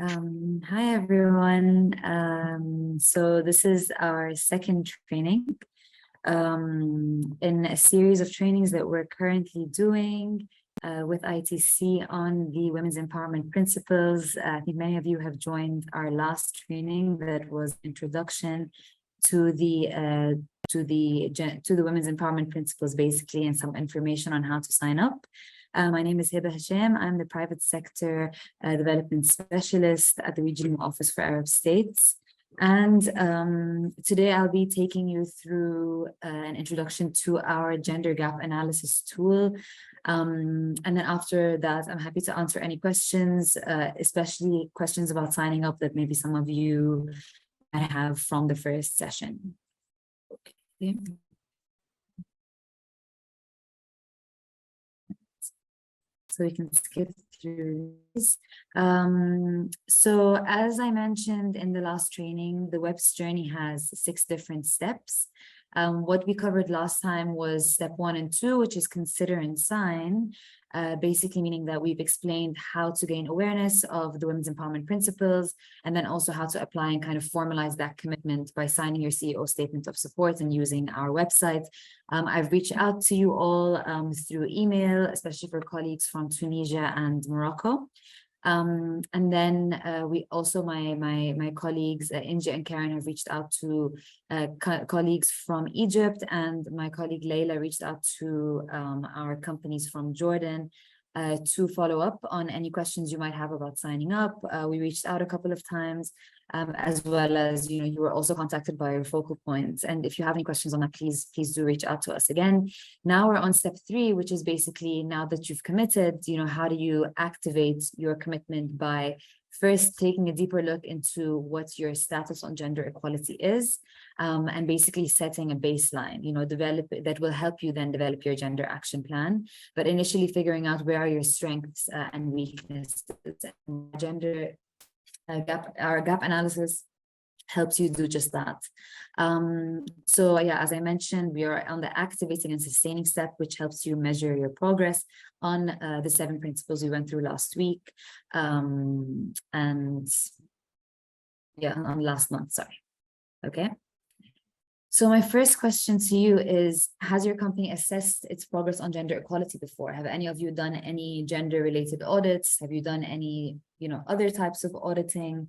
Hi everyone. So this is our second training in a series of trainings that we're currently doing with ITC on the Women's Empowerment Principles. I think many of you have joined our last training that was introduction to the Women's Empowerment Principles, basically, and some information on how to sign up. My name is Hiba Hashim. I'm the private sector development specialist at the Regional Office for Arab States. And today I'll be taking you through an introduction to our gender gap analysis tool. And then after that, I'm happy to answer any questions, especially questions about signing up that maybe some of you might have from the first session. Okay. So we can skip through this. So as I mentioned in the last training, the WEPs journey has 6 different steps. What we covered last time was step 1 and 2, which is consider and sign, basically meaning that we've explained how to gain awareness of the Women's Empowerment Principles, and then also how to apply and kind of formalize that commitment by signing your CEO statement of support and using our website. I've reached out to you all through email, especially for colleagues from Tunisia and Morocco. And then we also, my colleagues, Inja and Karen, have reached out to colleagues from Egypt, and my colleague Leila reached out to our companies from Jordan to follow up on any questions you might have about signing up. We reached out a couple of times, as well as, you were also contacted by your focal points. And if you have any questions on that, please do reach out to us again. Now we're on step 3, which is basically, now that you've committed, how do you activate your commitment by first taking a deeper look into what your status on gender equality is, and basically setting a baseline, that will help you then develop your gender action plan. But initially figuring out where are your strengths and weaknesses. Our gap analysis helps you do just that. So yeah, as I mentioned, we are on the activating and sustaining step, which helps you measure your progress on the 7 principles we went through last week, and yeah, on last month, sorry. Okay. So my first question to you is, has your company assessed its progress on gender equality before? Have any of you done any gender-related audits? Have you done any, other types of auditing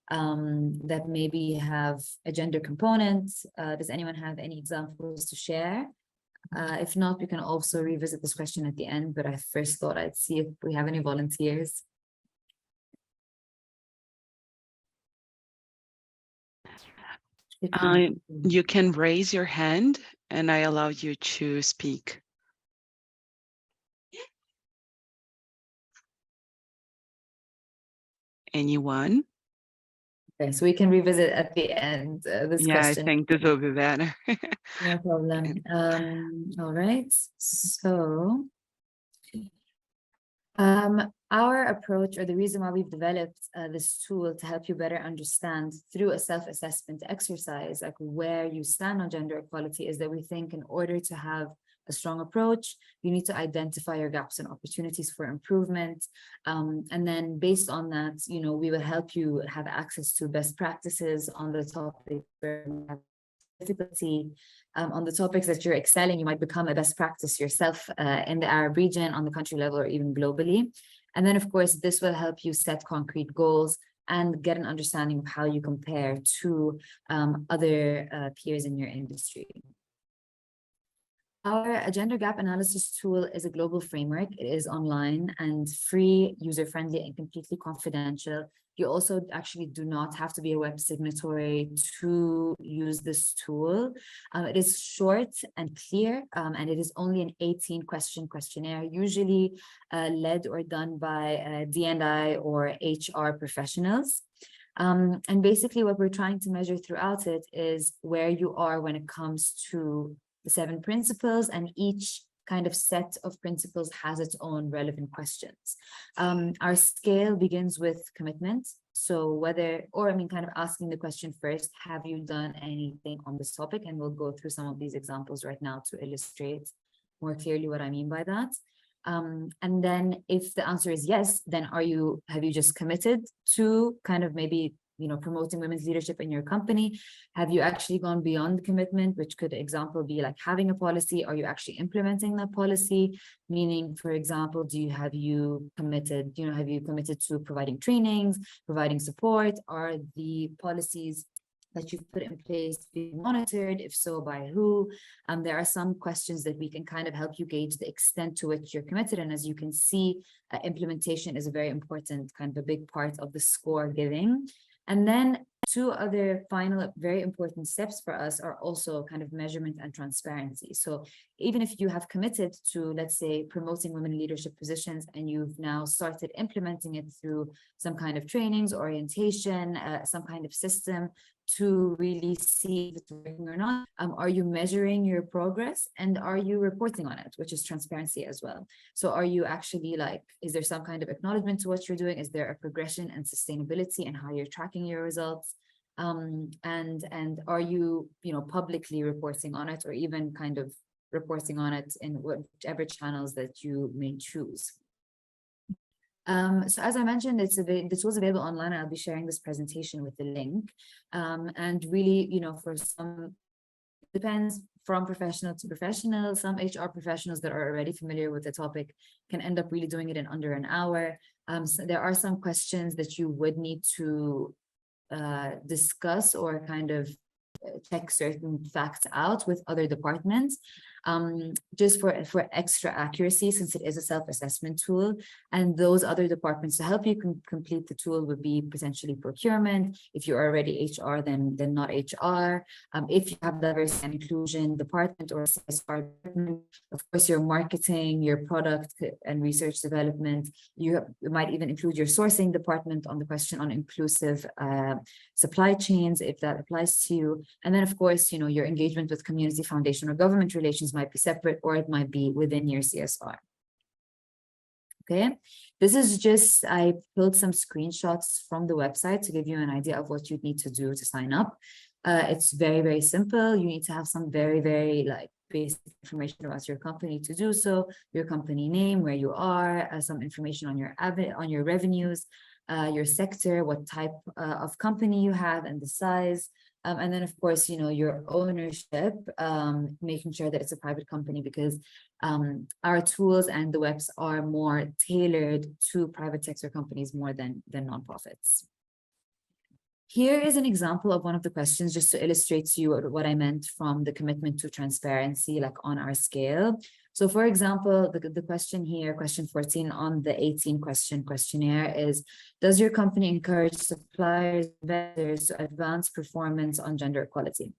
that maybe have a gender component? Does anyone have any examples to share? If not, we can also revisit this question at the end, but I first thought I'd see if we have any volunteers. You can raise your hand and I allow you to speak. Anyone? Okay, so we can revisit at the end this question. I think this will be better. No problem. All right. So our approach, or the reason why we've developed this tool to help you better understand through a self-assessment exercise, like where you stand on gender equality, is that we think in order to have a strong approach, you need to identify your gaps and opportunities for improvement. And then based on that, we will help you have access to best practices on the topic difficulty. On the topics that you're excelling, you might become a best practice yourself in the Arab region, on the country level, or even globally. And then, of course, this will help you set concrete goals and get an understanding of how you compare to other peers in your industry. Our gender gap analysis tool is a global framework. It is online and free, user-friendly, and completely confidential. You also actually do not have to be a web signatory to use this tool. It is short and clear, and it is only an 18-question questionnaire, usually led or done by D&I or HR professionals. And basically what we're trying to measure throughout it is where you are when it comes to the 7 principles, and each kind of set of principles has its own relevant questions. Our scale begins with commitment. So kind of asking the question first, have you done anything on this topic? And we'll go through some of these examples right now to illustrate more clearly what I mean by that. And then if the answer is yes, then have you just committed to kind of maybe, you know, promoting women's leadership in your company? Have you actually gone beyond the commitment, which could example be like having a policy? Are you actually implementing that policy? Meaning, for example, have you committed to providing trainings, providing support? Are the policies that you've put in place being monitored? If so, by who? There are some questions that we can kind of help you gauge the extent to which you're committed. And as you can see, implementation is a very important, kind of a big part of the score giving. And then two other final very important steps for us are also kind of measurement and transparency. So even if you have committed to, let's say, promoting women in leadership positions, and you've now started implementing it through some kind of trainings, orientation, some kind of system to really see if it's working or not, are you measuring your progress, and are you reporting on it, which is transparency as well? So are you actually is there some kind of acknowledgement to what you're doing? Is there a progression and sustainability in how you're tracking your results? And are you, publicly reporting on it, or even kind of reporting on it in whichever channels that you may choose? So as I mentioned, this was available online. I'll be sharing this presentation with the link. And really, for some, depends from professional to professional. Some HR professionals that are already familiar with the topic can end up really doing it in under an hour. So there are some questions that you would need to discuss or kind of check certain facts out with other departments, just for extra accuracy, since it is a self-assessment tool. And those other departments to help you complete the tool would be potentially procurement. If you're already HR, then not HR. If you have diversity and inclusion department or CSR department, of course, your marketing, your product and research development. You might even include your sourcing department on the question on inclusive supply chains, if that applies to you. And then, of course, your engagement with community foundation or government relations might be separate, or it might be within your CSR. Okay, this is just, I pulled some screenshots from the website to give you an idea of what you'd need to do to sign up. It's very, very simple. You need to have some very, very basic information about your company to do so. Your company name, where you are, some information on your revenues, your sector, what type of company you have, and the size. And then, of course, your ownership, making sure that it's a private company, because our tools and the WEPs are more tailored to private sector companies more than nonprofits. Here is an example of one of the questions, just to illustrate to you what I meant from the commitment to transparency, on our scale. So, for example, the question here, question 14 on the 18-question questionnaire is, does your company encourage suppliers, vendors to advance performance on gender equality?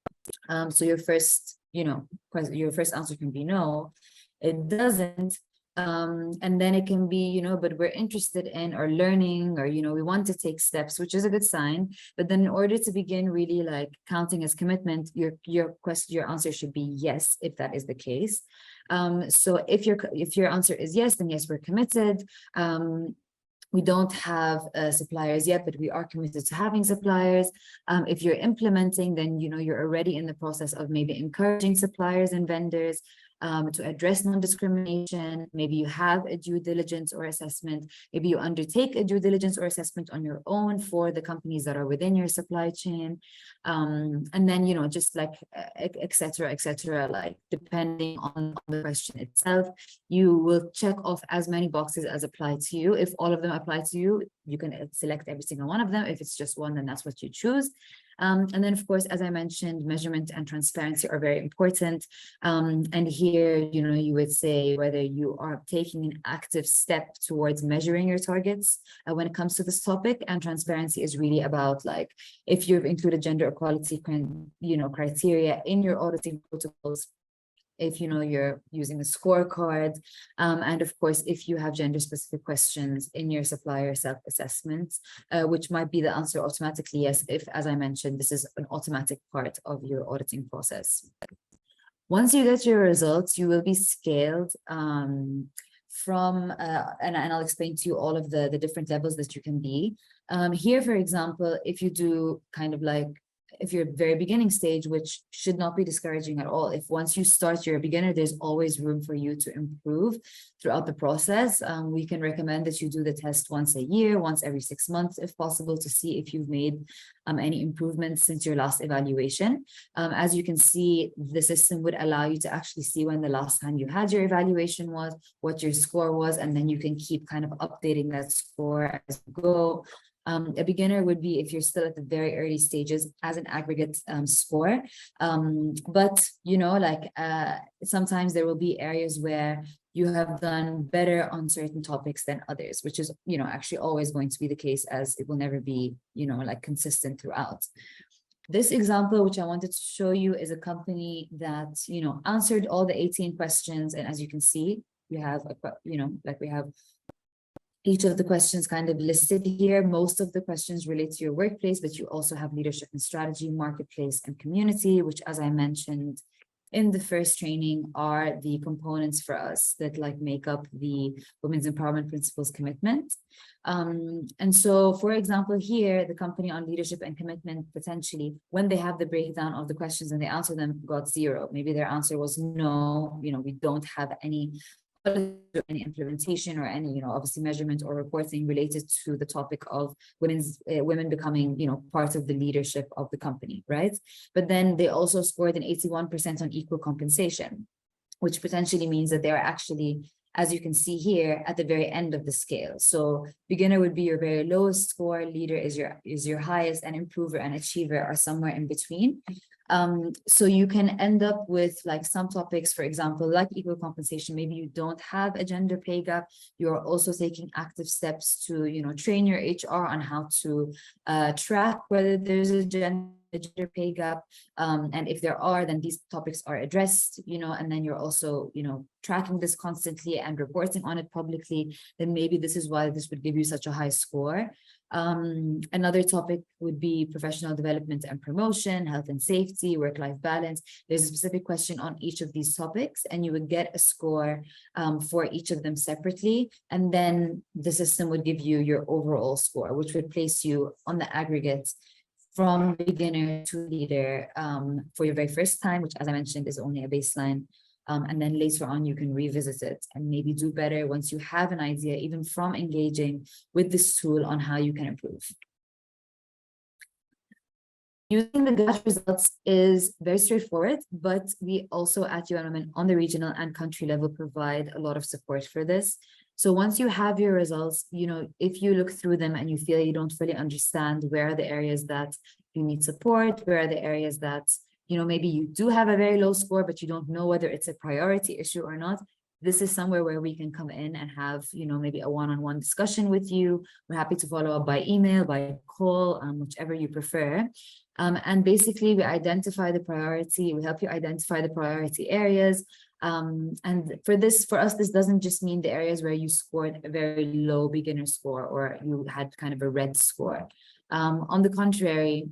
So your first answer can be no, it doesn't. And then it can be, but we're interested in or learning, or, we want to take steps, which is a good sign. But then in order to begin really counting as commitment, your answer should be yes, if that is the case. So if your answer is yes, then yes, we're committed. We don't have suppliers yet, but we are committed to having suppliers. If you're implementing, then you're already in the process of maybe encouraging suppliers and vendors to address non-discrimination. Maybe you have a due diligence or assessment. Maybe you undertake a due diligence or assessment on your own for the companies that are within your supply chain. And then, just et cetera, depending on the question itself, you will check off as many boxes as apply to you. If all of them apply to you, you can select every single one of them. If it's just one, then that's what you choose. And then, of course, as I mentioned, measurement and transparency are very important. And here, you would say whether you are taking an active step towards measuring your targets when it comes to this topic. And transparency is really about if you've included gender equality, criteria in your auditing protocols, if you're using a scorecard, and of course, if you have gender-specific questions in your supplier self-assessments, which might be the answer automatically yes, if, as I mentioned, this is an automatic part of your auditing process. Once you get your results, you will be scaled from, and I'll explain to you all of the different levels that you can be. Here, for example, if you do kind of if you're very beginning stage, which should not be discouraging at all. If once you start, you're a beginner, there's always room for you to improve throughout the process. We can recommend that you do the test once a year, once every 6 months, if possible, to see if you've made any improvements since your last evaluation. As you can see, the system would allow you to actually see when the last time you had your evaluation was, what your score was, and then you can keep kind of updating that score as you go. A beginner would be if you're still at the very early stages as an aggregate score. But, you know, like sometimes there will be areas where you have done better on certain topics than others, which is, you know, actually always going to be the case, as it will never be, you know, like consistent throughout. This example, which I wanted to show you, is a company that, you know, answered all the 18 questions. And as you can see, we have, you know, like we have each of the questions kind of listed here. Most of the questions relate to your workplace, but you also have leadership and strategy, marketplace, and community, which, as I mentioned in the first training, are the components for us that like make up the Women's Empowerment Principles commitment. And so, for example, here, the company on leadership and commitment, potentially, when they have the breakdown of the questions and they answer them, got 0. Maybe their answer was no, you know, we don't have any implementation or any, you know, obviously measurement or reporting related to the topic of women becoming, you know, part of the leadership of the company, right? But then they also scored an 81% on equal compensation, which potentially means that they are actually, as you can see here, at the very end of the scale. So beginner would be your very lowest score, leader is your highest, and improver and achiever are somewhere in between. So you can end up with like some topics, for example, like equal compensation. Maybe you don't have a gender pay gap. You're also taking active steps to, you know, train your HR on how to track whether there's a gender pay gap. And if there are, then these topics are addressed, you know, and then you're also, you know, tracking this constantly and reporting on it publicly. Then maybe this is why this would give you such a high score. Another topic would be professional development and promotion, health and safety, work-life balance. There's a specific question on each of these topics, and you would get a score for each of them separately. And then the system would give you your overall score, which would place you on the aggregate from beginner to leader for your very first time, which, as I mentioned, is only a baseline. And then later on, you can revisit it and maybe do better once you have an idea, even from engaging with this tool, on how you can improve. Using the GAT results is very straightforward, but we also at UN Women on the regional and country level provide a lot of support for this. So once you have your results, you know, if you look through them and you feel you don't fully understand where are the areas that you need support, where are the areas that, you know, maybe you do have a very low score, but you don't know whether it's a priority issue or not, this is somewhere where we can come in and have, you know, maybe a one-on-one discussion with you. We're happy to follow up by email, by call, whichever you prefer. And basically, we identify the priority, we help you identify the priority areas. And for us, this doesn't just mean the areas where you scored a very low beginner score or you had kind of a red score. On the contrary,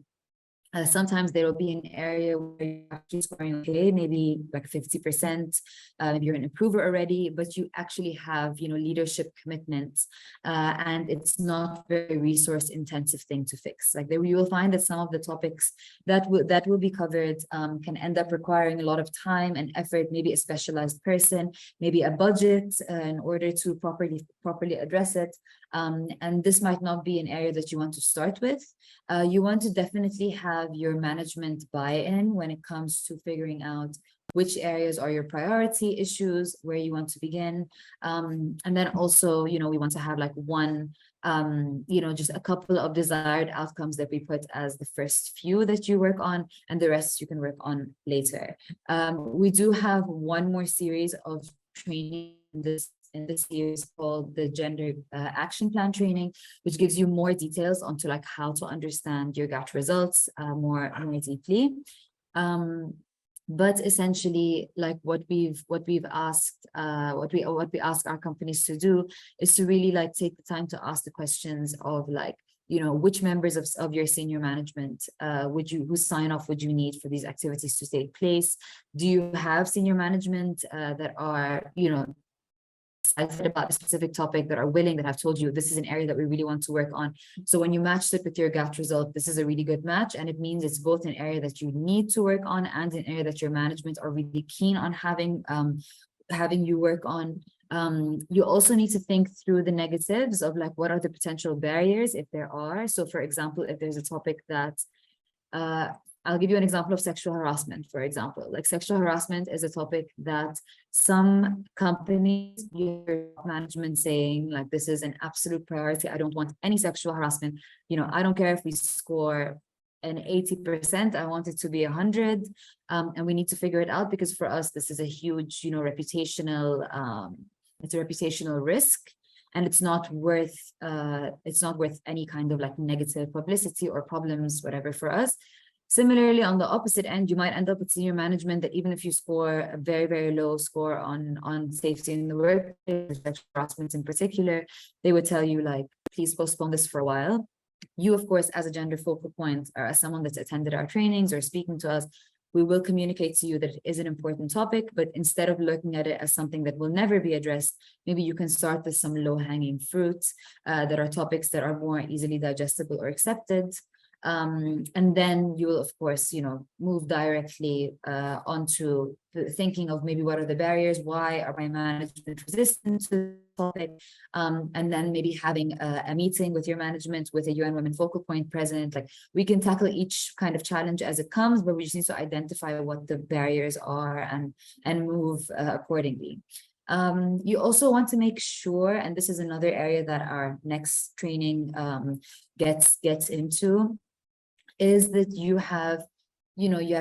sometimes there will be an area where you're actually scoring okay, maybe like 50%, maybe you're an improver already, but you actually have, you know, leadership commitments, and it's not very resource intensive thing to fix. Like you will find that some of the topics that will be covered can end up requiring a lot of time and effort, maybe a specialized person, maybe a budget in order to properly address it. And this might not be an area that you want to start with. You want to definitely have your management buy-in when it comes to figuring out which areas are your priority issues, where you want to begin. And then also, you know, we want to have like one, you know, just a couple of desired outcomes that we put as the first few that you work on, and the rest you can work on later. We do have one more series of training in this series called the Gender Action Plan Training, which gives you more details onto like how to understand your GAT results more deeply. But essentially, like what we ask our companies to do is to really like take the time to ask the questions of like, you know, which members of your senior management whose sign-off would you need for these activities to take place? Do you have senior management that are, you know, excited about a specific topic, that are willing, that have told you this is an area that we really want to work on. So when you match it with your GAT result, this is a really good match, and it means it's both an area that you need to work on and an area that your management are really keen on having you work on. You also need to think through the negatives of like, what are the potential barriers if there are. So for example, if there's a topic that I'll give you an example of sexual harassment, for example. Like, sexual harassment is a topic that some companies, your management saying like, this is an absolute priority. I don't want any sexual harassment. You know, I don't care if we score an 80%, I want it to be 100. And we need to figure it out, because for us, this is a huge, you know, reputational, it's a reputational risk. And it's not worth any kind of like negative publicity or problems, whatever, for us. Similarly, on the opposite end, you might end up with senior management that even if you score a very, very low score on safety in the workplace, sexual harassment in particular, they would tell you like, please postpone this for a while. You, of course, as a gender focal point, or as someone that's attended our trainings or speaking to us, we will communicate to you that it is an important topic, but instead of looking at it as something that will never be addressed, maybe you can start with some low-hanging fruits that are topics that are more easily digestible or accepted. And then you will, of course, you know, move directly onto the thinking of maybe what are the barriers, why are my management resistant to the topic, and then maybe having a meeting with your management with a UN Women focal point present. Like, we can tackle each kind of challenge as it comes, but we just need to identify what the barriers are and move accordingly. You also want to make sure, and this is another area that our next training gets into, is that you have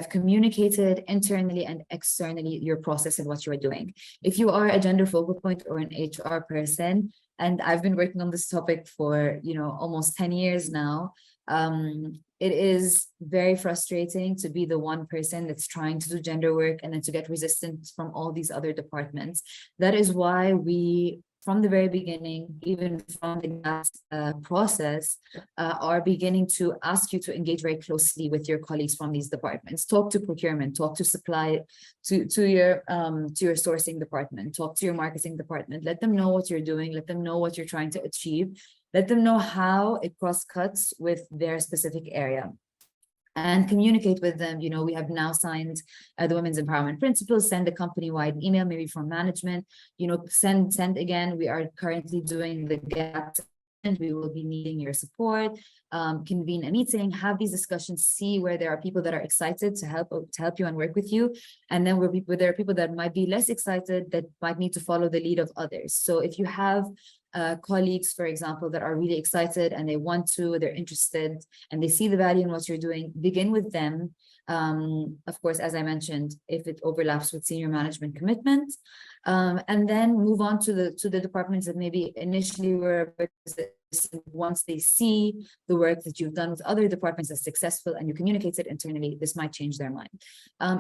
communicated internally and externally your process and what you are doing. If you are a gender focal point or an HR person, and I've been working on this topic for, you know, almost 10 years now, it is very frustrating to be the one person that's trying to do gender work and then to get resistance from all these other departments. That is why we, from the very beginning, even from the GAT process, are beginning to ask you to engage very closely with your colleagues from these departments. Talk to procurement, talk to supply, to your sourcing department, talk to your marketing department. Let them know what you're doing. Let them know what you're trying to achieve. Let them know how it cross-cuts with their specific area. And communicate with them. You know, we have now signed the Women's Empowerment Principles. Send a company-wide email, maybe from management. You know, send again. We are currently doing the GAT, and we will be needing your support. Convene a meeting, have these discussions, see where there are people that are excited to help you and work with you, and then where there are people that might be less excited, that might need to follow the lead of others. So if you have colleagues, for example, that are really excited and they're interested and they see the value in what you're doing, begin with them. Of course, as I mentioned, if it overlaps with senior management commitment, and then move on to the departments that maybe initially were, once they see the work that you've done with other departments as successful and you communicate it internally, this might change their mind.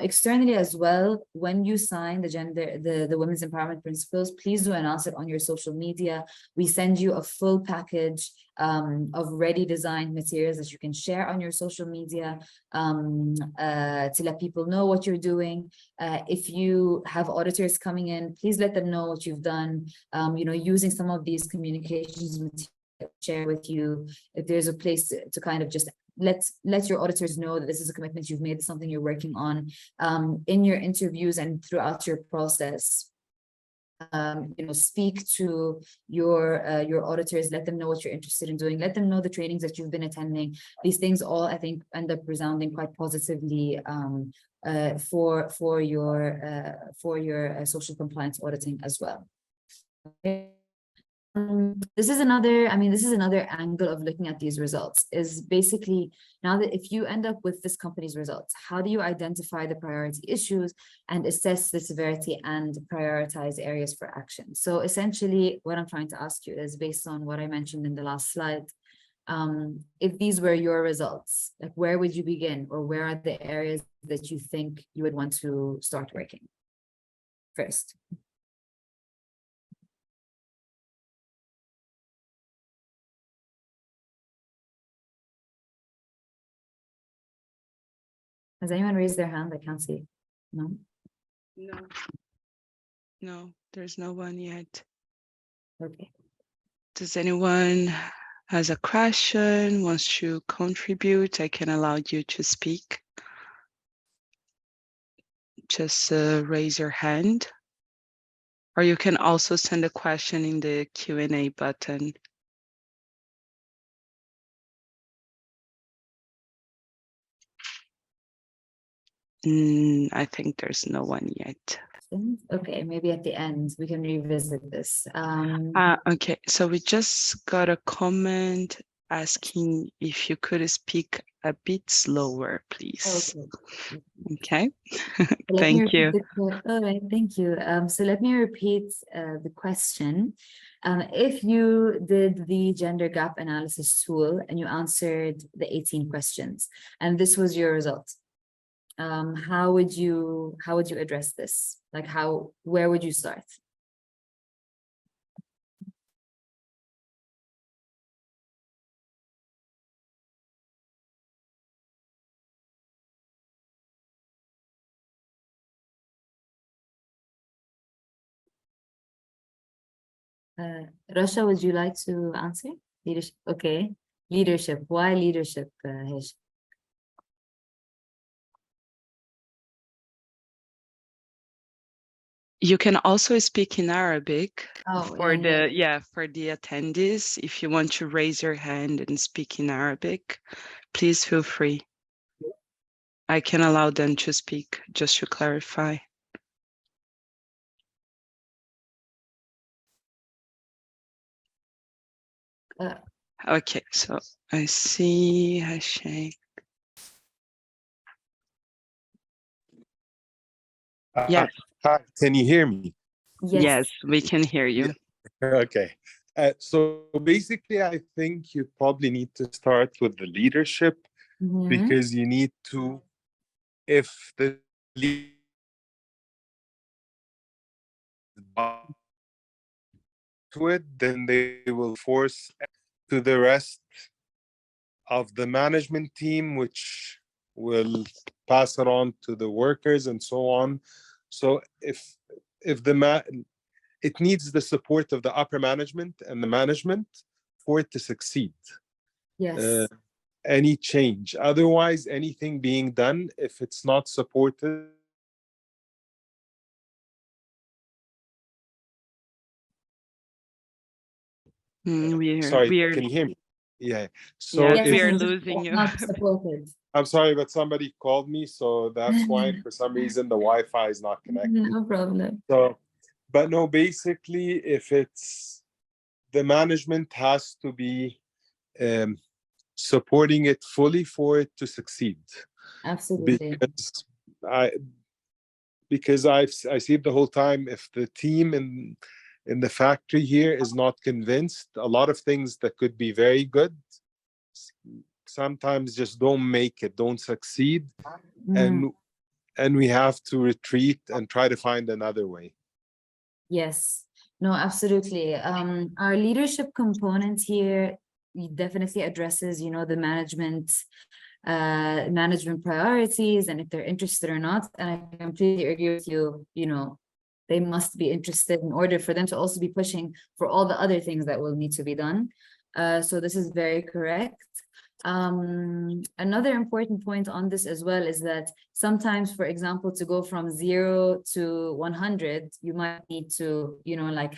Externally as well, when you sign the Women's Empowerment Principles, please do announce it on your social media. We send you a full package of ready designed materials that you can share on your social media to let people know what you're doing. If you have auditors coming in, please let them know what you've done, you know, using some of these communications materials share with you. If there's a place to kind of just let your auditors know that this is a commitment you've made, something you're working on, in your interviews and throughout your process. You know, speak to your auditors, let them know what you're interested in doing, let them know the trainings that you've been attending. These things all, I think, end up resounding quite positively for your social compliance auditing as well. Okay. This is another angle of looking at these results, is basically, now that if you end up with this company's results, how do you identify the priority issues and assess the severity and prioritize areas for action? So essentially what I'm trying to ask you is, based on what I mentioned in the last slide, if these were your results, like, where would you begin, or where are the areas that you think you would want to start working first? Has anyone raised their hand? I can't see. No? No, there's no one yet. Okay. Does anyone has a question, wants to contribute? I can allow you to speak. Just raise your hand. Or you can also send a question in the Q&A button. I think there's no one yet. Okay, maybe at the end we can revisit this. Okay, so we just got a comment asking if you could speak a bit slower, please. Okay. Okay, thank you. All right, thank you. So let me repeat the question. If you did the gender gap analysis tool and you answered the 18 questions, and this was your result, how would you address this? Like where would you start? Rasha, would you like to answer? Leadership. Okay. Leadership. Why leadership, Hish? You can also speak in Arabic for Yeah. for the attendees. If you want to raise your hand and speak in Arabic, please feel free. I can allow them to speak, just to clarify. Okay, so I see Hashay. Yes. Hi, can you hear me? Yes, we can hear you. Okay. So basically, I think you probably need to start with the leadership because you need to, if the leader to it, then they will force to the rest of the management team, which will pass it on to the workers and so on. So if it needs the support of the upper management and the management for it to succeed. Yes. Any change. Otherwise, anything being done, if it's not supported. Sorry, can you hear me? Yeah. So yes, we are losing you. Not supported. I'm sorry, but somebody called me, so that's why for some reason the Wi-Fi is not connected. No problem. So, but no, basically, if it's the management has to be supporting it fully for it to succeed. Absolutely. Because I see it the whole time. If the team in the factory here is not convinced, a lot of things that could be very good sometimes just don't succeed, and we have to retreat and try to find another way. Yes, no, absolutely. Our leadership component here definitely addresses, the management priorities and if they're interested or not. And I completely agree with you, they must be interested in order for them to also be pushing for all the other things that will need to be done. So this is very correct. Another important point on this as well is that sometimes, for example, to go from 0 to 100, you might need to,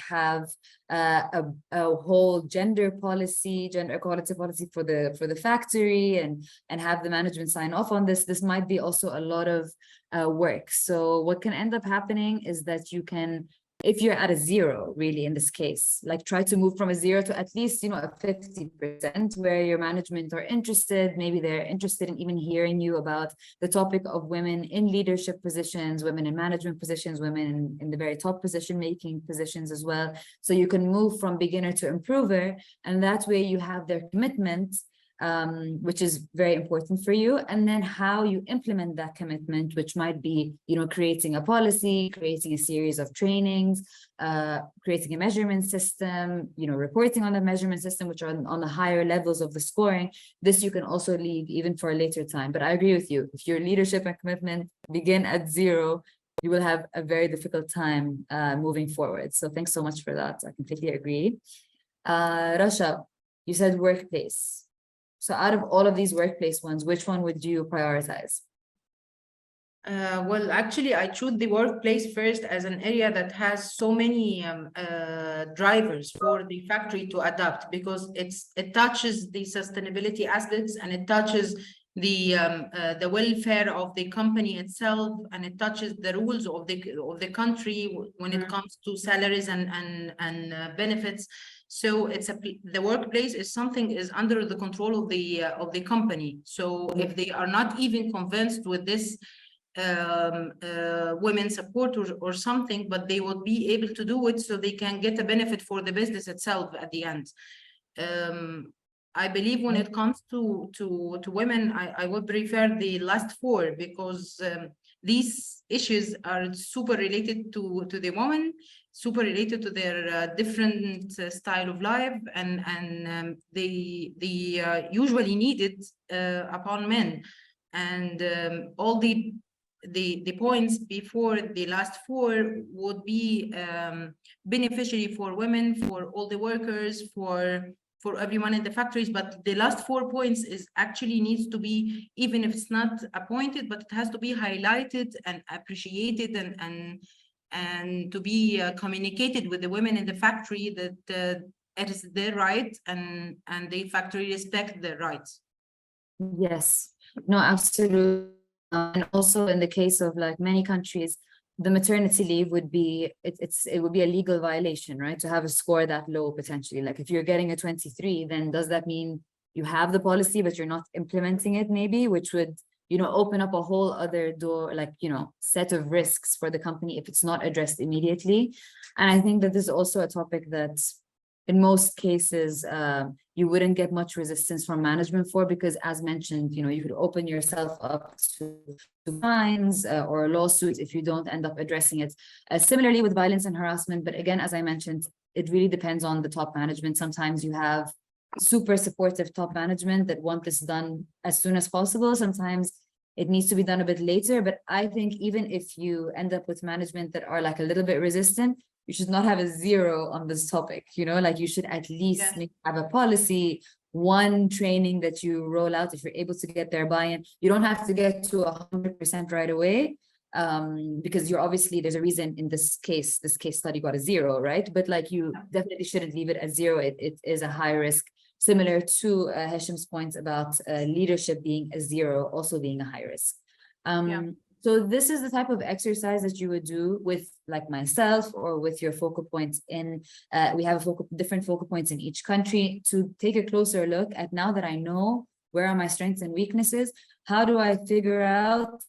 have a whole gender equality policy for the factory and have the management sign off on this. This might be also a lot of work. So what can end up happening is that you can, if you're at a 0, really, in this case, like try to move from a 0 to at least, a 50% where your management are interested. Maybe they're interested in even hearing you about the topic of women in leadership positions, women in management positions, women in the very top position-making positions as well. So you can move from beginner to improver, and that way you have their commitment, which is very important for you. And then how you implement that commitment, which might be, creating a policy, creating a series of trainings, creating a measurement system, reporting on the measurement system, which are on the higher levels of the scoring. This you can also leave even for a later time. But I agree with you. If your leadership and commitment begin at 0, you will have a very difficult time moving forward. So thanks so much for that. I completely agree. Rasha, you said workplace. So out of all of these workplace ones, which one would you prioritize? Well, actually, I choose the workplace first as an area that has so many drivers for the factory to adapt, because it touches the sustainability aspects, and it touches the welfare of the company itself, and it touches the rules of the country when it comes to salaries and benefits. So the workplace is under the control of the company. So if they are not even convinced with this women support or something, but they will be able to do it so they can get a benefit for the business itself at the end. I believe when it comes to women, I would prefer the last four, because these issues are super related to the woman, super related to their different style of life, and they usually needed upon men. And all the points before the last four would be beneficiary for women, for all the workers, for everyone in the factories. But the last 4 points is actually needs to be, even if it's not appointed, but it has to be highlighted and appreciated and to be communicated with the women in the factory that it is their right, and the factory respect their rights. Yes, no, absolutely. And also in the case of like many countries, the maternity leave would be, it would be a legal violation, right? To have a score that low potentially. Like if you're getting a 23, then does that mean you have the policy, but you're not implementing it maybe, which would, you know, open up a whole other door, like, you know, set of risks for the company if it's not addressed immediately. And I think that this is also a topic that in most cases, you wouldn't get much resistance from management for, because as mentioned, you know, you could open yourself up to fines or lawsuits if you don't end up addressing it. Similarly with violence and harassment, but again, as I mentioned, it really depends on the top management. Sometimes you have super supportive top management that want this done as soon as possible. Sometimes it needs to be done a bit later, but I think even if you end up with management that are like a little bit resistant, you should not have a 0 on this topic, you know, like you should at least have a policy, one training that you roll out if you're able to get their buy-in. You don't have to get to 100% right away, because you're obviously, there's a reason in this case study got a 0, right? But like you definitely shouldn't leave it at 0. It is a high risk, similar to Hesham's points about leadership being a 0, also being a high risk. So this is the type of exercise that you would do with like myself or with your focal points in, we have different focal points in each country to take a closer look at, now that I know where are my strengths and weaknesses, how do I figure out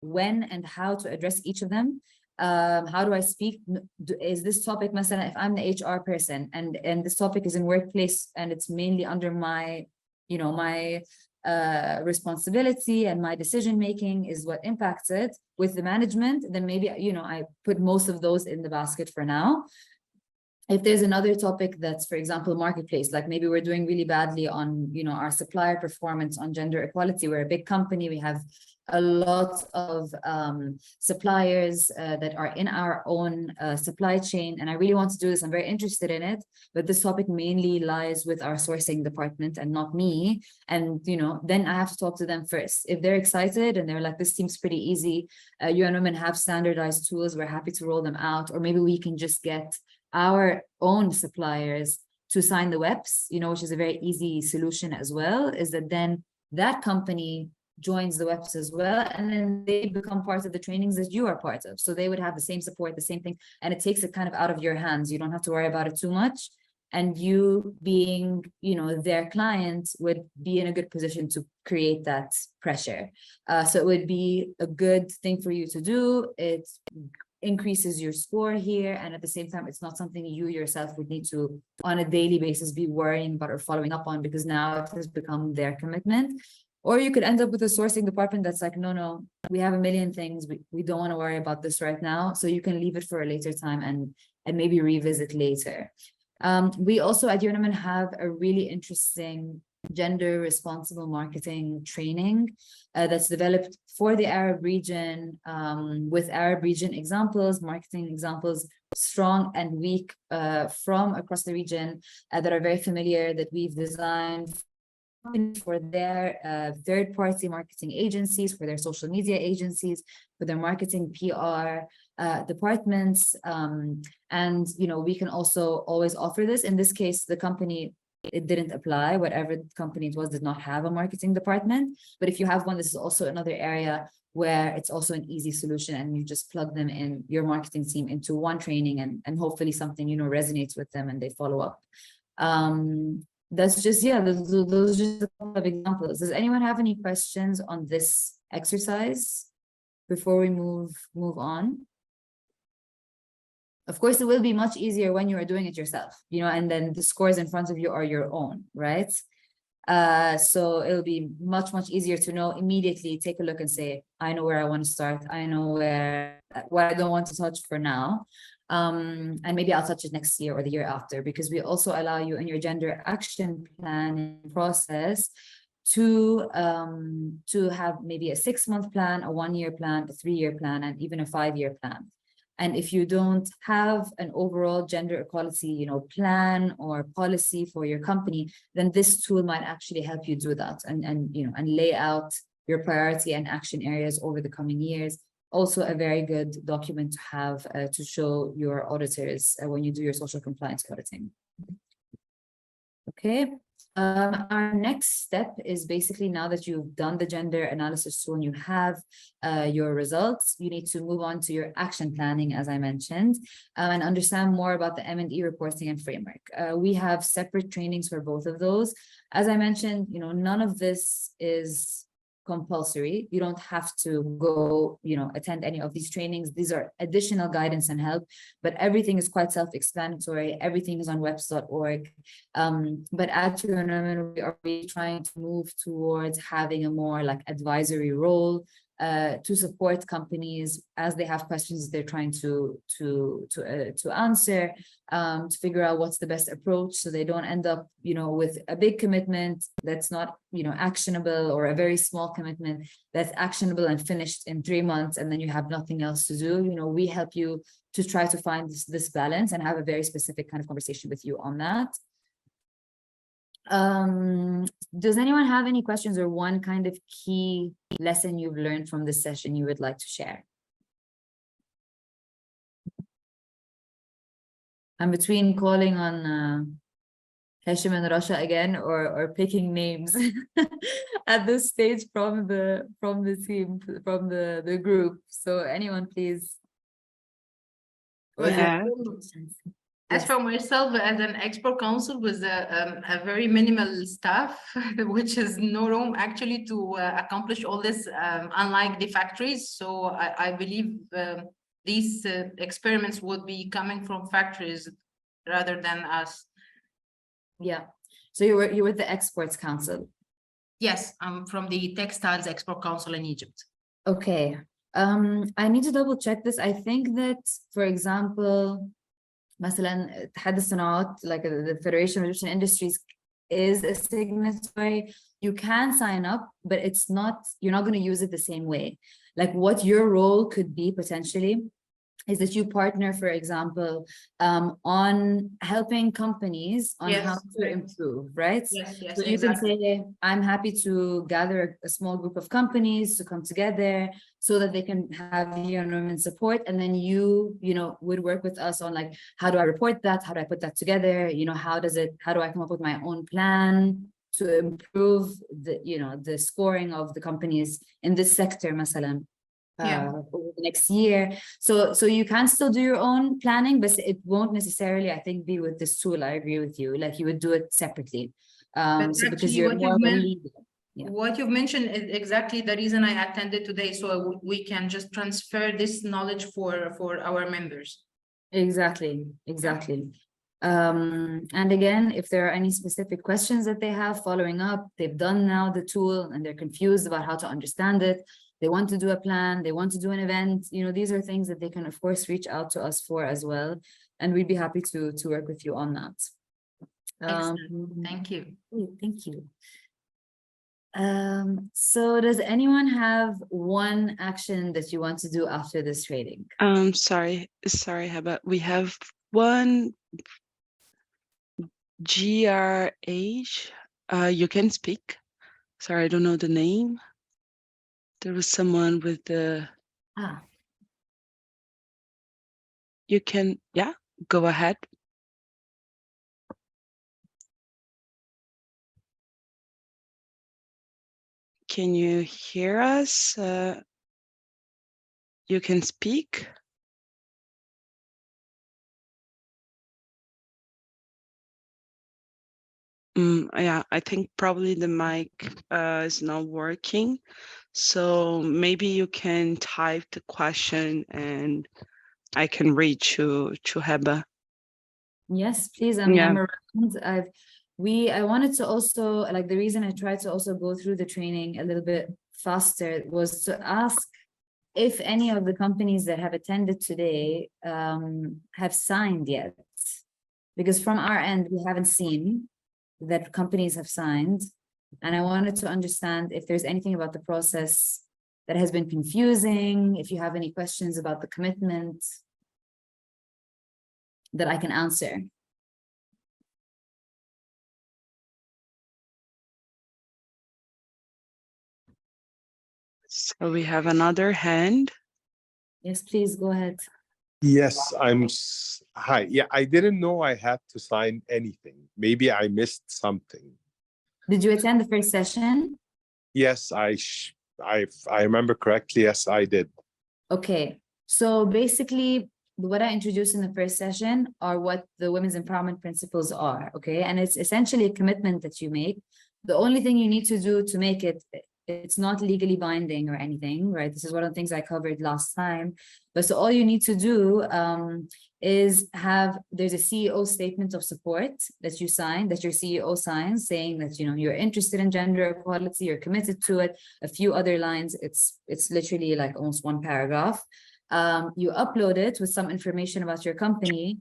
when and how to address each of them? How do I speak? Is this topic, مثلا, if I'm the HR person and this topic is in workplace and it's mainly under my, you know, my responsibility and my decision making is what impacts it with the management, then maybe, you know, I put most of those in the basket for now. If there's another topic that's, for example, marketplace, like maybe we're doing really badly on, you know, our supplier performance on gender equality. We're a big company, we have a lot of suppliers that are in our own supply chain, and I really want to do this. I'm very interested in it, but this topic mainly lies with our sourcing department and not me. And, you know, then I have to talk to them first. If they're excited and they're like, this seems pretty easy, UN Women have standardized tools, we're happy to roll them out, or maybe we can just get our own suppliers to sign the WEPs, you know, which is a very easy solution as well, is that then that company joins the WEPs as well, and then they become part of the trainings that you are part of. So they would have the same support, the same thing, and it takes it kind of out of your hands. You don't have to worry about it too much. And you being, you know, their client would be in a good position to create that pressure. So it would be a good thing for you to do. It increases your score here, and at the same time, it's not something you yourself would need to on a daily basis be worrying about or following up on, because now it has become their commitment. Or you could end up with a sourcing department that's like, no, we have a million things, we don't want to worry about this right now, so you can leave it for a later time and maybe revisit later. We also at UN Women have a really interesting gender responsible marketing training that's developed for the Arab region, with Arab region examples, marketing examples, strong and weak from across the region that are very familiar, that we've designed for their third-party marketing agencies, for their social media agencies, for their marketing PR departments. And, you know, we can also always offer this. In this case, the company, it didn't apply. Whatever company it was did not have a marketing department. But if you have one, this is also another area where it's also an easy solution, and you just plug them in, your marketing team, into one training, and hopefully something, you know, resonates with them and they follow up. That's just, yeah, those are just a couple of examples. Does anyone have any questions on this exercise before we move on? Of course, it will be much easier when you are doing it yourself, you know, and then the scores in front of you are your own, right? So it'll be much easier to know immediately, take a look and say, I know where I want to start. I know what I don't want to touch for now. And maybe I'll touch it next year or the year after, because we also allow you in your gender action planning process to have maybe a 6-month plan, a 1-year plan, a 3-year plan, and even a 5-year plan. And if you don't have an overall gender equality, you know, plan or policy for your company, then this tool might actually help you do that, and you know, and lay out your priority and action areas over the coming years. Also a very good document to have to show your auditors when you do your social compliance auditing. Okay. Our next step is basically, now that you've done the gender analysis tool and you have your results, you need to move on to your action planning, as I mentioned, and understand more about the M&E reporting and framework. We have separate trainings for both of those. As I mentioned, you know, none of this is compulsory. You don't have to go, you know, attend any of these trainings. These are additional guidance and help, but everything is quite self-explanatory. Everything is on weps.org. But at UN Women, we are really trying to move towards having a more like advisory role to support companies as they have questions they're trying to answer, to figure out what's the best approach, so they don't end up, you know, with a big commitment that's not, you know, actionable, or a very small commitment that's actionable and finished in 3 months, and then you have nothing else to do. You know, we help you to try to find this balance and have a very specific kind of conversation with you on that. Does anyone have any questions or one kind of key lesson you've learned from this session you would like to share? I'm between calling on Hashim and Rasha again, or picking names at this stage from the team, from the group. So anyone, please. Yeah. As for myself, as an export counsel with a very minimal staff, which is no room actually to accomplish all this, unlike the factories. So I believe these experiments would be coming from factories rather than us. Yeah. So you were the Exports Council. Yes, I'm from the Textiles Export Council in Egypt. Okay. I need to double check this. I think that, for example, مثلا اتحاد الصناعات, like the Federation of Egyptian Industries, is a signatory. You can sign up, but it's not, you're not going to use it the same way. Like what your role could be potentially is that you partner, for example, on helping companies on how to improve, right? Yes, so you can say, I'm happy to gather a small group of companies to come together so that they can have UN Women support, and then you know, would work with us on like, how do I report that? How do I put that together? You know, how do I come up with my own plan to improve the, you know, the scoring of the companies in this sector, masalan. Over the next year. So you can still do your own planning, but it won't necessarily, I think, be with this tool. I agree with you. Like you would do it separately. So because you're more of a leader. What you've mentioned is exactly the reason I attended today. So we can just transfer this knowledge for our members. Exactly. And again, if there are any specific questions that they have following up, they've done now the tool and they're confused about how to understand it. They want to do a plan, they want to do an event, you know, these are things that they can, of course, reach out to us for as well. And we'd be happy to work with you on that. Excellent. Thank you. Thank you. So does anyone have one action that you want to do after this training? Sorry, how about we have one GRH. You can speak. Sorry, I don't know the name. There was someone with the. You can, yeah, go ahead. Can you hear us? You can speak. Yeah, I think probably the mic is not working. So maybe you can type the question and I can read to Heba. Yes, please. Yeah. I'm around. I wanted to also, like, the reason I tried to also go through the training a little bit faster was to ask if any of the companies that have attended today have signed yet. Because from our end, we haven't seen that companies have signed. And I wanted to understand if there's anything about the process that has been confusing, if you have any questions about the commitment that I can answer. So we have another hand. Yes, please go ahead. Yes, hi. Yeah, I didn't know I had to sign anything. Maybe I missed something. Did you attend the first session? Yes, I remember correctly. Yes, I did. Okay, so basically what I introduced in the first session are what the women's empowerment principles are, okay? And it's essentially a commitment that you make. The only thing you need to do to make it, it's not legally binding or anything, right? This is one of the things I covered last time. But so all you need to do is there's a CEO statement of support that you sign, that your CEO signs, saying that, you know, you're interested in gender equality, you're committed to it. A few other lines, it's literally like almost one paragraph. You upload it with some information about your company.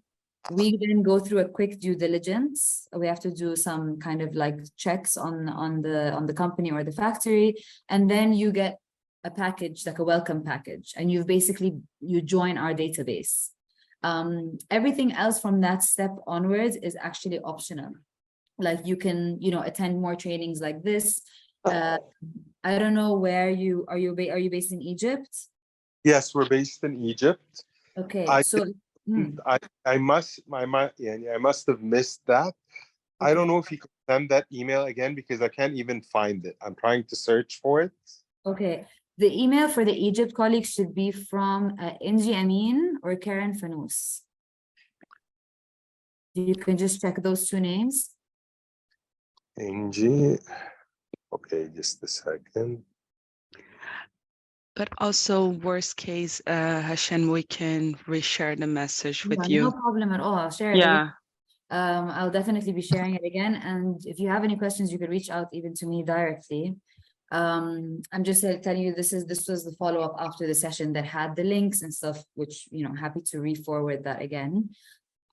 We then go through a quick due diligence. We have to do some kind of like checks on the company or the factory, and then you get a package, like a welcome package, and you join our database. Everything else from that step onwards is actually optional. Like you can, you know, attend more trainings like this. I don't know where are you based in Egypt? Yes, we're based in Egypt. Okay, I must have missed that. Okay. I don't know if you can send that email again because I can't even find it. I'm trying to search for it. Okay, the email for the Egypt colleagues should be from Inji Amin or Karen Fanous. You can just check those two names. Inji, okay, just a second. But also, worst case, Hashem, we can reshare the message with you. No problem at all. I'll share it. Yeah. I'll definitely be sharing it again. And if you have any questions, you could reach out even to me directly. I'm just telling you, this was the follow-up after the session that had the links and stuff, which, you know, happy to re-forward that again.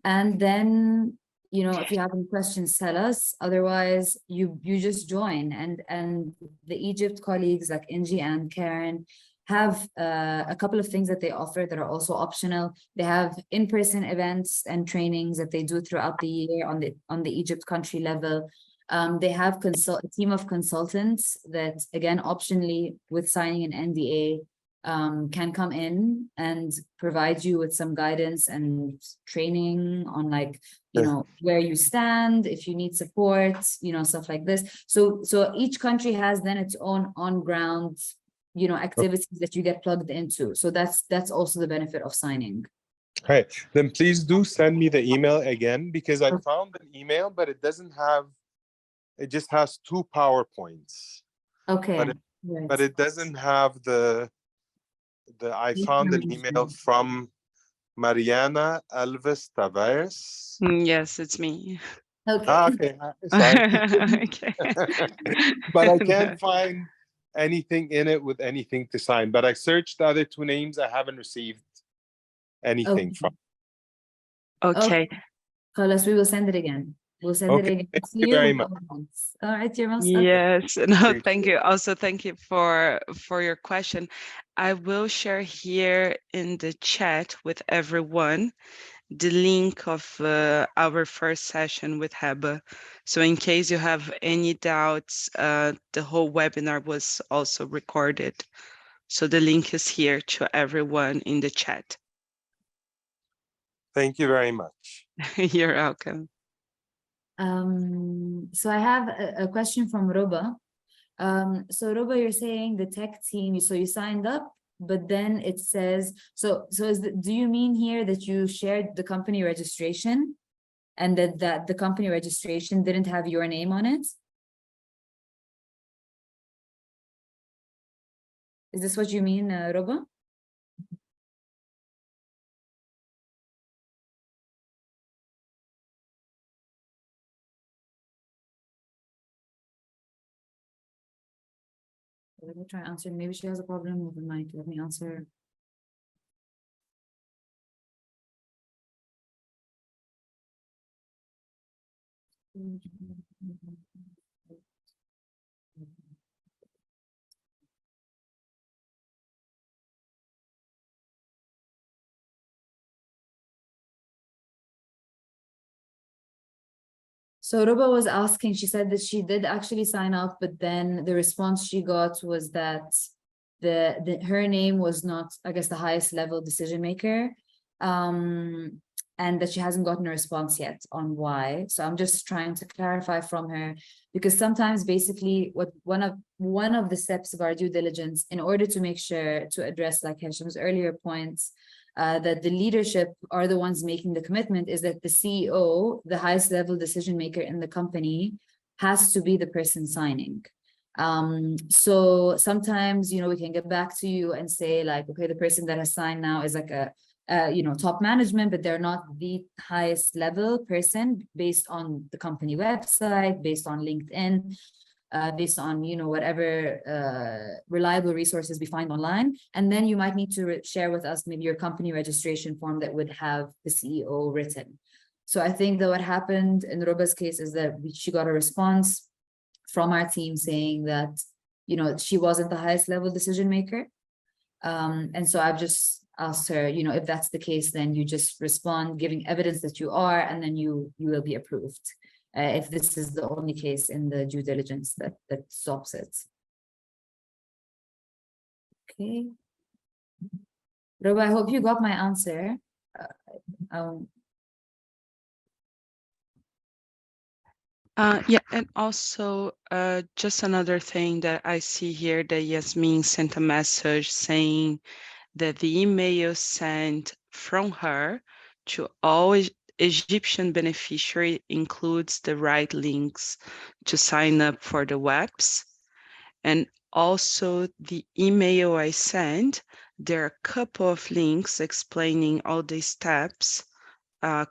And then, you know, if you have any questions, tell us. Otherwise, you just join. And the Egypt colleagues like Inji and Karen have a couple of things that they offer that are also optional. They have in-person events and trainings that they do throughout the year on the Egypt country level. They have a team of consultants that, again, optionally with signing an NDA, can come in and provide you with some guidance and training on, like, you know, where you stand, if you need support, you know, stuff like this. So each country has then its own on-ground, you know, activities that you get plugged into. So that's also the benefit of signing. Right. Then please do send me the email again, because I found an email, but it doesn't have, it just has 2 PowerPoints. Okay. But it doesn't have I found an email from Mariana Alves Tavares. Yes, it's me. Okay. Okay. Sorry. Okay. But I can't find anything in it with anything to sign. But I searched the other 2 names. I haven't received anything from. Okay. Carlos, we will send it again. We'll send it Okay, again thank to you you very with much. all the links. All right, you're most welcome. Yes, no, Appreciate thank you. Also, thank you for your question. I will share here in the chat with everyone the link of our first session with Heba. So in case you have any doubts, the whole webinar was also recorded. So the link is here to everyone in the chat. Thank you very much. You're welcome. So I have a question from Roba. So Roba, you're saying the tech team, so you signed up, but then it says, do you mean here that you shared the company registration and that the company registration didn't have your name on it? Is this what you mean, Roba? Let me try answering. Maybe she has a problem with the mic. Let me answer. So Ruba was asking, she said that she did actually sign up, but then the response she got was that her name was not, I guess, the highest level decision maker. And that she hasn't gotten a response yet on why. So I'm just trying to clarify from her, because sometimes basically what one of the steps of our due diligence, in order to make sure to address like Hasham's earlier points, that the leadership are the ones making the commitment, is that the CEO, the highest level decision maker in the company, has to be the person signing. So sometimes, you know, we can get back to you and say like, okay, the person that has signed now is like a top management, but they're not the highest level person based on the company website, based on LinkedIn, based on, you know, whatever reliable resources we find online. And then you might need to share with us maybe your company registration form that would have the CEO written. So I think that what happened in Ruba's case is that she got a response from our team saying that, you know, she wasn't the highest level decision maker. And so I've just asked her, you know, if that's the case, then you just respond giving evidence that you are, and then you will be approved. If this is the only case in the due diligence that stops it. Okay. Roba, I hope you got my answer. Yeah, and also just another thing that I see here that Yasmin sent a message saying that the email sent from her to all Egyptian beneficiary includes the right links to sign up for the WEPs. And also the email I sent, there are a couple of links explaining all the steps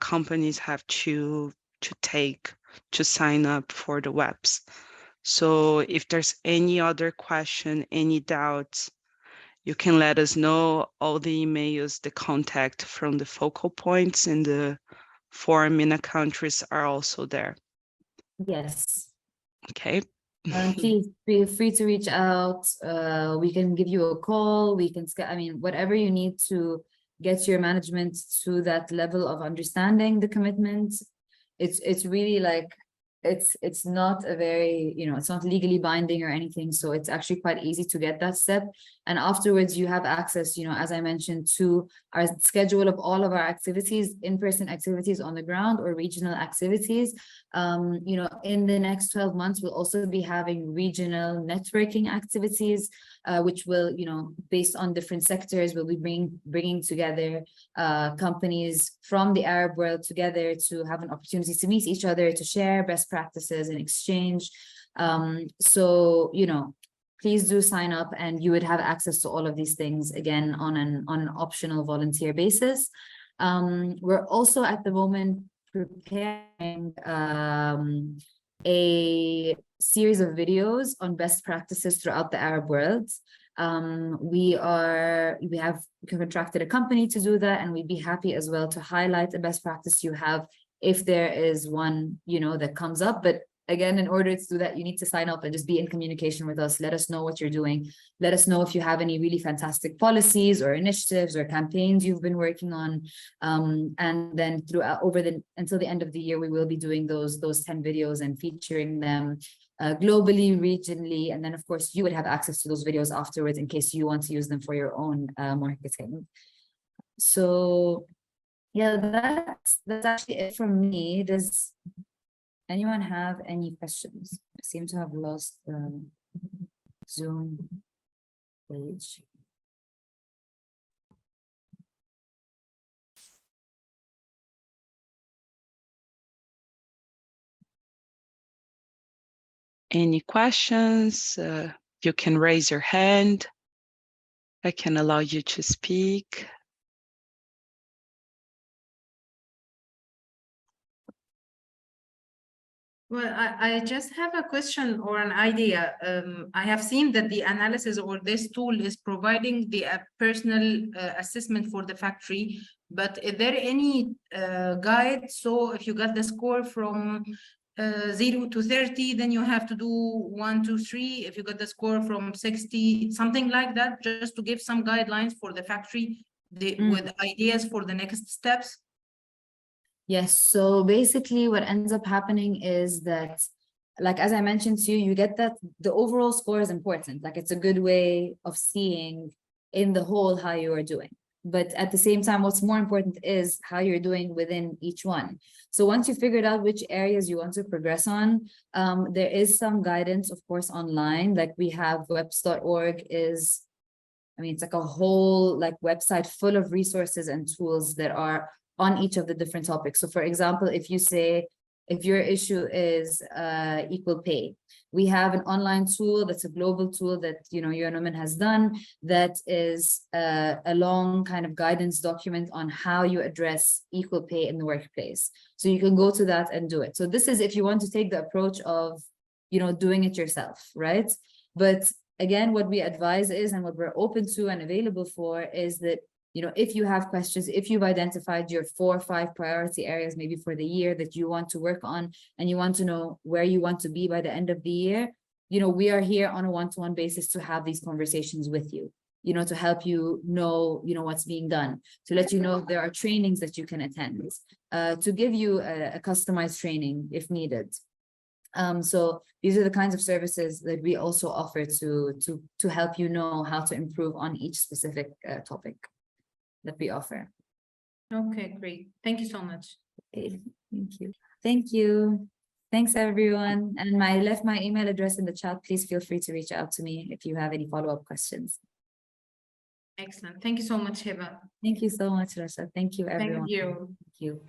companies have to take to sign up for the WEPs. So if there's any other question, any doubts, you can let us know. All the emails, the contact from the focal points in the 4 MENA countries are also there. Yes. Okay. Please feel free to reach out. We can give you a call. We can, I mean, whatever you need to get your management to that level of understanding the commitment. It's really like, it's not a very, you know, it's not legally binding or anything. So it's actually quite easy to get that step. And afterwards you have access, you know, as I mentioned, to our schedule of all of our activities, in-person activities on the ground or regional activities. You know, in the next 12 months, we'll also be having regional networking activities, which will, you know, based on different sectors, we'll be bringing together companies from the Arab world together to have an opportunity to meet each other, to share best practices and exchange. So, you know, please do sign up, and you would have access to all of these things again on an optional volunteer basis. We're also at the moment preparing a series of videos on best practices throughout the Arab world. We have contracted a company to do that, and we'd be happy as well to highlight the best practice you have if there is one, you know, that comes up. But again, in order to do that, you need to sign up and just be in communication with us. Let us know what you're doing. Let us know if you have any really fantastic policies or initiatives or campaigns you've been working on. And then throughout until the end of the year, we will be doing those 10 videos and featuring them globally, regionally. And then of course you would have access to those videos afterwards in case you want to use them for your own marketing. So yeah, that's actually it from me. Does anyone have any questions? I seem to have lost the Zoom page. Any questions? You can raise your hand. I can allow you to speak. Well, I just have a question or an idea. I have seen that the analysis or this tool is providing the personal assessment for the factory, but is there any guide? So if you got the score from 0 to 30, then you have to do 1, 2, 3. If you got the score from 60, something like that, just to give some guidelines for the factory with ideas for the next steps. Yes, so basically what ends up happening is that, like, as I mentioned to you, you get that the overall score is important. Like, it's a good way of seeing in the whole how you are doing. But at the same time, what's more important is how you're doing within each one. So once you figured out which areas you want to progress on, there is some guidance, of course, online. Like we have WEPs.org is, I mean, it's like a whole like website full of resources and tools that are on each of the different topics. So for example, if you say, if your issue is equal pay, we have an online tool that's a global tool that, you know, UN Women has done that is a long kind of guidance document on how you address equal pay in the workplace. So you can go to that and do it. So this is if you want to take the approach of, you know, doing it yourself, right? But again, what we advise is, and what we're open to and available for is that, you know, if you have questions, if you've identified your 4 or 5 priority areas, maybe for the year that you want to work on, and you want to know where you want to be by the end of the year, you know, we are here on a one-to-one basis to have these conversations with you, you know, to help you know, what's being done, to let you know if there are trainings that you can attend, to give you a customized training if needed. So these are the kinds of services that we also offer to help you know how to improve on each specific topic that we offer. Okay, great. Thank you so much. Okay, thank you. Thank you. Thanks, everyone. And I left my email address in the chat. Please feel free to reach out to me if you have any follow-up questions. Excellent. Thank you so much, Hiba. Thank you so much, Rasha. Thank you, everyone. Thank you. Thank you.